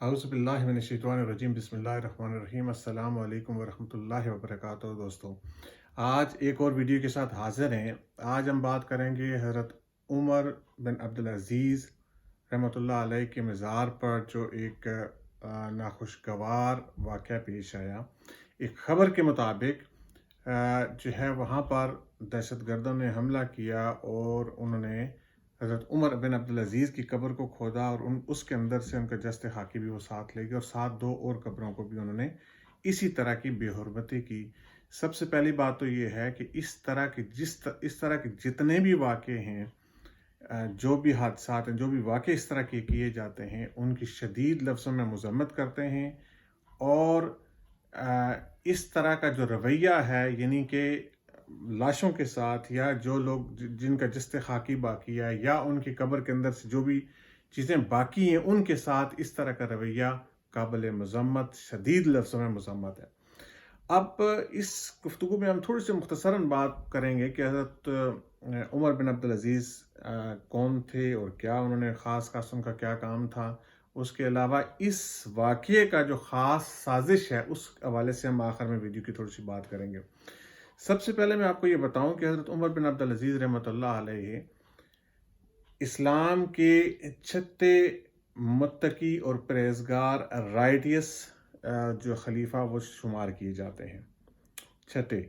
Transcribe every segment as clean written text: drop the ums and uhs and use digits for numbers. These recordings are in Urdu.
اعوذ باللہ من الشیطان الرجیم بسم اللہ الرحمن الرحیم السلام علیکم ورحمۃ اللہ وبرکاتہ دوستوں، آج ایک اور ویڈیو کے ساتھ حاضر ہیں۔ آج ہم بات کریں گے حضرت عمر بن عبدالعزیز رحمۃ اللہ علیہ کے مزار پر جو ایک ناخوشگوار واقعہ پیش آیا۔ ایک خبر کے مطابق جو ہے وہاں پر دہشت گردوں نے حملہ کیا اور انہوں نے حضرت عمر بن عبدالعزیز کی قبر کو کھودا اور اس کے اندر سے ان کا جسد خاکی بھی وہ ساتھ لے گئے اور ساتھ دو اور قبروں کو بھی انہوں نے اسی طرح کی بے حرمتی کی۔ سب سے پہلی بات تو یہ ہے کہ اس طرح کے جتنے بھی واقعے ہیں، جو بھی حادثات ہیں، جو بھی واقعے اس طرح کے کیے جاتے ہیں، ان کی شدید لفظوں میں مذمت کرتے ہیں اور اس طرح کا جو رویہ ہے، یعنی کہ لاشوں کے ساتھ یا جو لوگ جن کا جسد خاکی باقی ہے یا ان کی قبر کے اندر سے جو بھی چیزیں باقی ہیں ان کے ساتھ اس طرح کا رویہ قابل مذمت، شدید لفظوں میں مذمت ہے۔ اب اس گفتگو میں ہم تھوڑی سی مختصراً بات کریں گے کہ حضرت عمر بن عبدالعزیز کون تھے اور کیا انہوں نے خاص ان کا کیا کام تھا۔ اس کے علاوہ اس واقعے کا جو خاص سازش ہے اس حوالے سے ہم آخر میں ویڈیو کی تھوڑی سی بات کریں گے۔ سب سے پہلے میں آپ کو یہ بتاؤں کہ حضرت عمر بن عبدالعزیز رحمۃ اللہ علیہ اسلام کے چھٹے متقی اور پرہیزگار رائٹیس جو خلیفہ وہ شمار کیے جاتے ہیں۔ چھٹے،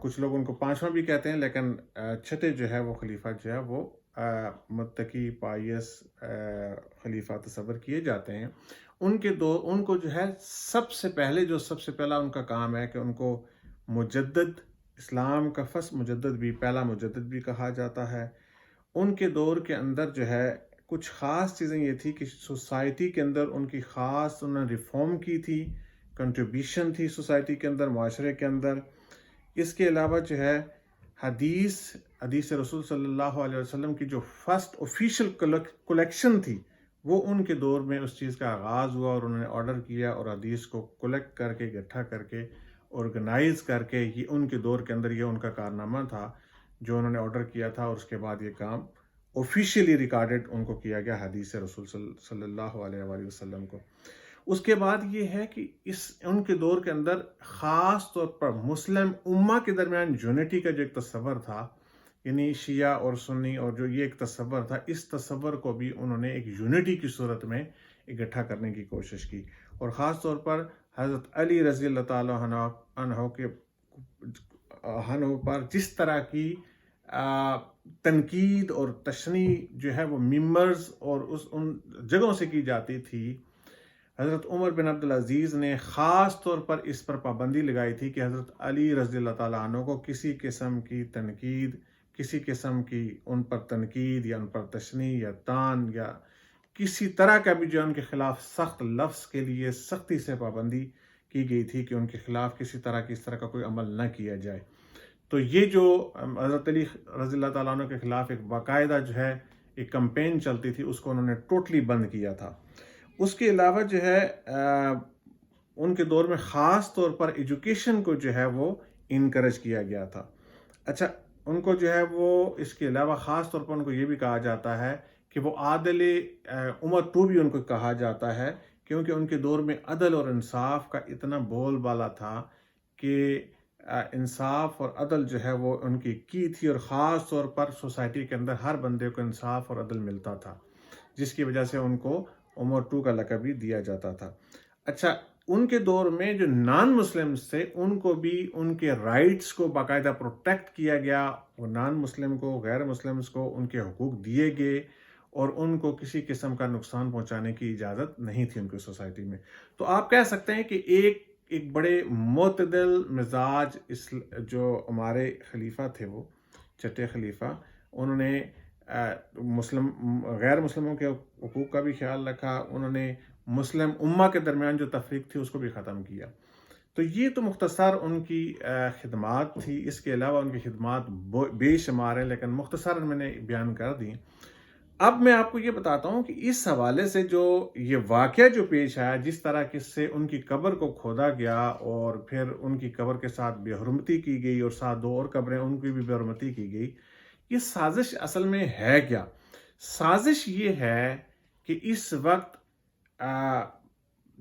کچھ لوگ ان کو پانچواں بھی کہتے ہیں، لیکن چھٹے جو ہے وہ خلیفہ جو ہے وہ متقی پائیس خلیفہ تصور کیے جاتے ہیں۔ ان کو جو ہے سب سے پہلا ان کا کام ہے کہ ان کو مجدد، اسلام کا فرسٹ مجدد بھی، پہلا مجدد بھی کہا جاتا ہے۔ ان کے دور کے اندر جو ہے کچھ خاص چیزیں یہ تھی کہ سوسائٹی کے اندر ان کی خاص انہوں نے ریفارم کی تھی، کنٹریبیوشن تھی سوسائٹی کے اندر، معاشرے کے اندر۔ اس کے علاوہ جو ہے حدیث رسول صلی اللہ علیہ وسلم کی جو فرسٹ آفیشیل کلیکشن تھی وہ ان کے دور میں اس چیز کا آغاز ہوا اور انہوں نے آرڈر کیا اور حدیث کو کلیکٹ کر کے، اکٹھا کر کے، آرگنائز کر کے، یہ ان کے دور کے اندر یہ ان کا کارنامہ تھا جو انہوں نے آرڈر کیا تھا، اور اس کے بعد یہ کام آفیشیلی ریکارڈڈ ان کو کیا گیا حدیث رسول صلی اللہ علیہ وآلہ وسلم کو۔ اس کے بعد یہ ہے کہ ان کے دور کے اندر خاص طور پر مسلم امہ کے درمیان یونٹی کا جو ایک تصور تھا، یعنی شیعہ اور سنی، اور جو یہ ایک تصور تھا، اس تصور کو بھی انہوں نے ایک یونٹی کی صورت میں اکٹھا کرنے کی کوشش کی، اور خاص طور پر حضرت علی رضی اللہ تعالیٰ عنہ کے پر جس طرح کی تنقید اور تشنیع جو ہے وہ ممبرز اور ان جگہوں سے کی جاتی تھی، حضرت عمر بن عبدالعزیز نے خاص طور پر اس پر پابندی لگائی تھی کہ حضرت علی رضی اللہ تعالیٰ عنہ کو کسی قسم کی تنقید، کسی قسم کی ان پر تنقید یا ان پر تشنیع یا طعن یا کسی طرح کا بھی جو ان کے خلاف سخت لفظ کے لیے سختی سے پابندی کی گئی تھی کہ ان کے خلاف کسی طرح کی اس طرح کا کوئی عمل نہ کیا جائے۔ تو یہ جو حضرت علی رضی اللہ تعالیٰ عنہ کے خلاف ایک باقاعدہ جو ہے ایک کمپین چلتی تھی، اس کو انہوں نے ٹوٹلی بند کیا تھا۔ اس کے علاوہ جو ہے ان کے دور میں خاص طور پر ایجوکیشن کو جو ہے وہ انکریج کیا گیا تھا۔ اچھا، ان کو جو ہے وہ اس کے علاوہ خاص طور پر ان کو یہ بھی کہا جاتا ہے کہ وہ عادل عمر تو بھی ان کو کہا جاتا ہے، کیونکہ ان کے دور میں عدل اور انصاف کا اتنا بول بالا تھا کہ انصاف اور عدل جو ہے وہ ان کی تھی، اور خاص طور پر سوسائٹی کے اندر ہر بندے کو انصاف اور عدل ملتا تھا، جس کی وجہ سے ان کو عمر 2 کا لقب بھی دیا جاتا تھا۔ اچھا، ان کے دور میں جو نان مسلمز تھے ان کو بھی ان کے رائٹس کو باقاعدہ پروٹیکٹ کیا گیا، وہ نان مسلم کو، غیر مسلمز کو ان کے حقوق دیے گئے، اور ان کو کسی قسم کا نقصان پہنچانے کی اجازت نہیں تھی ان کی سوسائٹی میں۔ تو آپ کہہ سکتے ہیں کہ ایک بڑے معتدل مزاج جو ہمارے خلیفہ تھے، وہ چھٹے خلیفہ، انہوں نے غیر مسلموں کے حقوق کا بھی خیال رکھا، انہوں نے مسلم امہ کے درمیان جو تفریق تھی اس کو بھی ختم کیا۔ تو یہ تو مختصر ان کی خدمات تھی۔ اس کے علاوہ ان کی خدمات بے شمار ہیں، لیکن مختصراً میں نے بیان کر دی۔ اب میں آپ کو یہ بتاتا ہوں کہ اس حوالے سے جو یہ واقعہ جو پیش آیا، جس طرح سے ان کی قبر کو کھودا گیا اور پھر ان کی قبر کے ساتھ بے حرمتی کی گئی، اور ساتھ دو اور قبریں ان کی بھی بے حرمتی کی گئی، یہ سازش اصل میں ہے کیا؟ سازش یہ ہے کہ اس وقت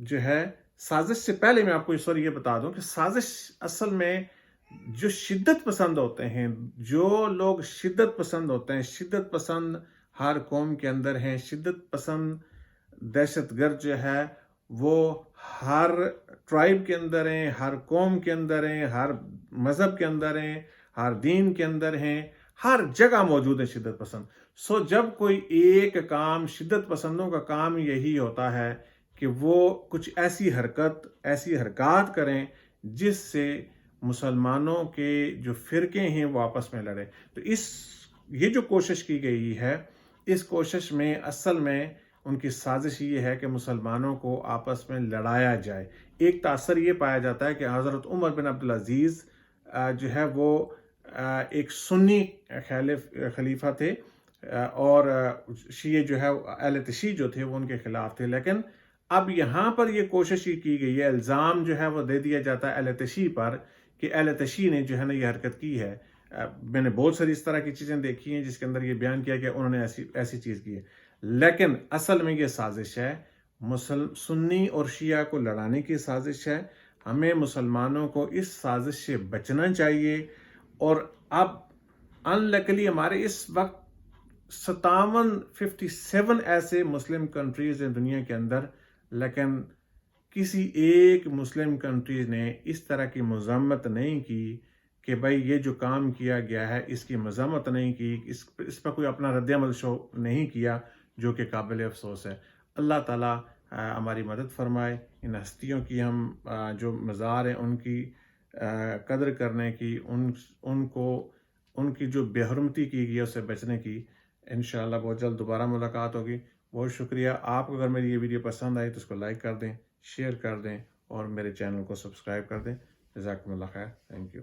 جو ہے سازش سے پہلے میں آپ کو سوری یہ بتا دوں کہ سازش اصل میں جو شدت پسند ہوتے ہیں، جو لوگ شدت پسند ہوتے ہیں، شدت پسند ہر قوم کے اندر ہیں، شدت پسند دہشت گرد جو ہے وہ ہر ٹرائب کے اندر ہیں، ہر قوم کے اندر ہیں، ہر مذہب کے اندر ہیں، ہر دین کے اندر ہیں، ہر جگہ موجود ہے شدت پسند. سو جب کوئی ایک کام شدت پسندوں کا کام یہی ہوتا ہے کہ وہ کچھ ایسی حرکات کریں جس سے مسلمانوں کے جو فرقے ہیں وہ آپس میں لڑیں. تو یہ جو کوشش کی گئی ہے، اس کوشش میں اصل میں ان کی سازش یہ ہے کہ مسلمانوں کو آپس میں لڑایا جائے. ایک تاثر یہ پایا جاتا ہے کہ حضرت عمر بن عبدالعزیز جو ہے وہ ایک سنی خلیفہ تھے اور شیعہ جو ہے اہل تشیع جو تھے وہ ان کے خلاف تھے. لیکن اب یہاں پر یہ کوشش ہی کی گئی ہے، الزام جو ہے وہ دے دیا جاتا ہے اہل تشیع پر کہ اہل تشیع نے جو ہے نا یہ حرکت کی ہے. میں نے بہت ساری اس طرح کی چیزیں دیکھی ہیں جس کے اندر یہ بیان کیا کہ انہوں نے ایسی چیز کی ہے، لیکن اصل میں یہ سازش ہے، سنی اور شیعہ کو لڑانے کی سازش ہے. ہمیں مسلمانوں کو اس سازش سے بچنا چاہیے. اور اب انلکلی ہمارے اس وقت 57 ایسے مسلم کنٹریز ہیں دنیا کے اندر، لیکن کسی ایک مسلم کنٹریز نے اس طرح کی مذمت نہیں کی کہ بھائی یہ جو کام کیا گیا ہے اس کی مذمت نہیں کی، اس پر کوئی اپنا رد عمل شو نہیں کیا، جو کہ قابل افسوس ہے. اللہ تعالیٰ ہماری مدد فرمائے. ان ہستیوں کی ہم جو مزار ہیں ان کی قدر کرنے کی، ان کی جو بے حرمتی کی گئی ہے اس سے بچنے کی. انشاءاللہ بہت جلد دوبارہ ملاقات ہوگی. بہت شکریہ. آپ کو اگر میری یہ ویڈیو پسند آئی تو اس کو لائک کر دیں، شیئر کر دیں اور میرے چینل کو سبسکرائب کر دیں. جزاکم اللہ خیر. Thank you.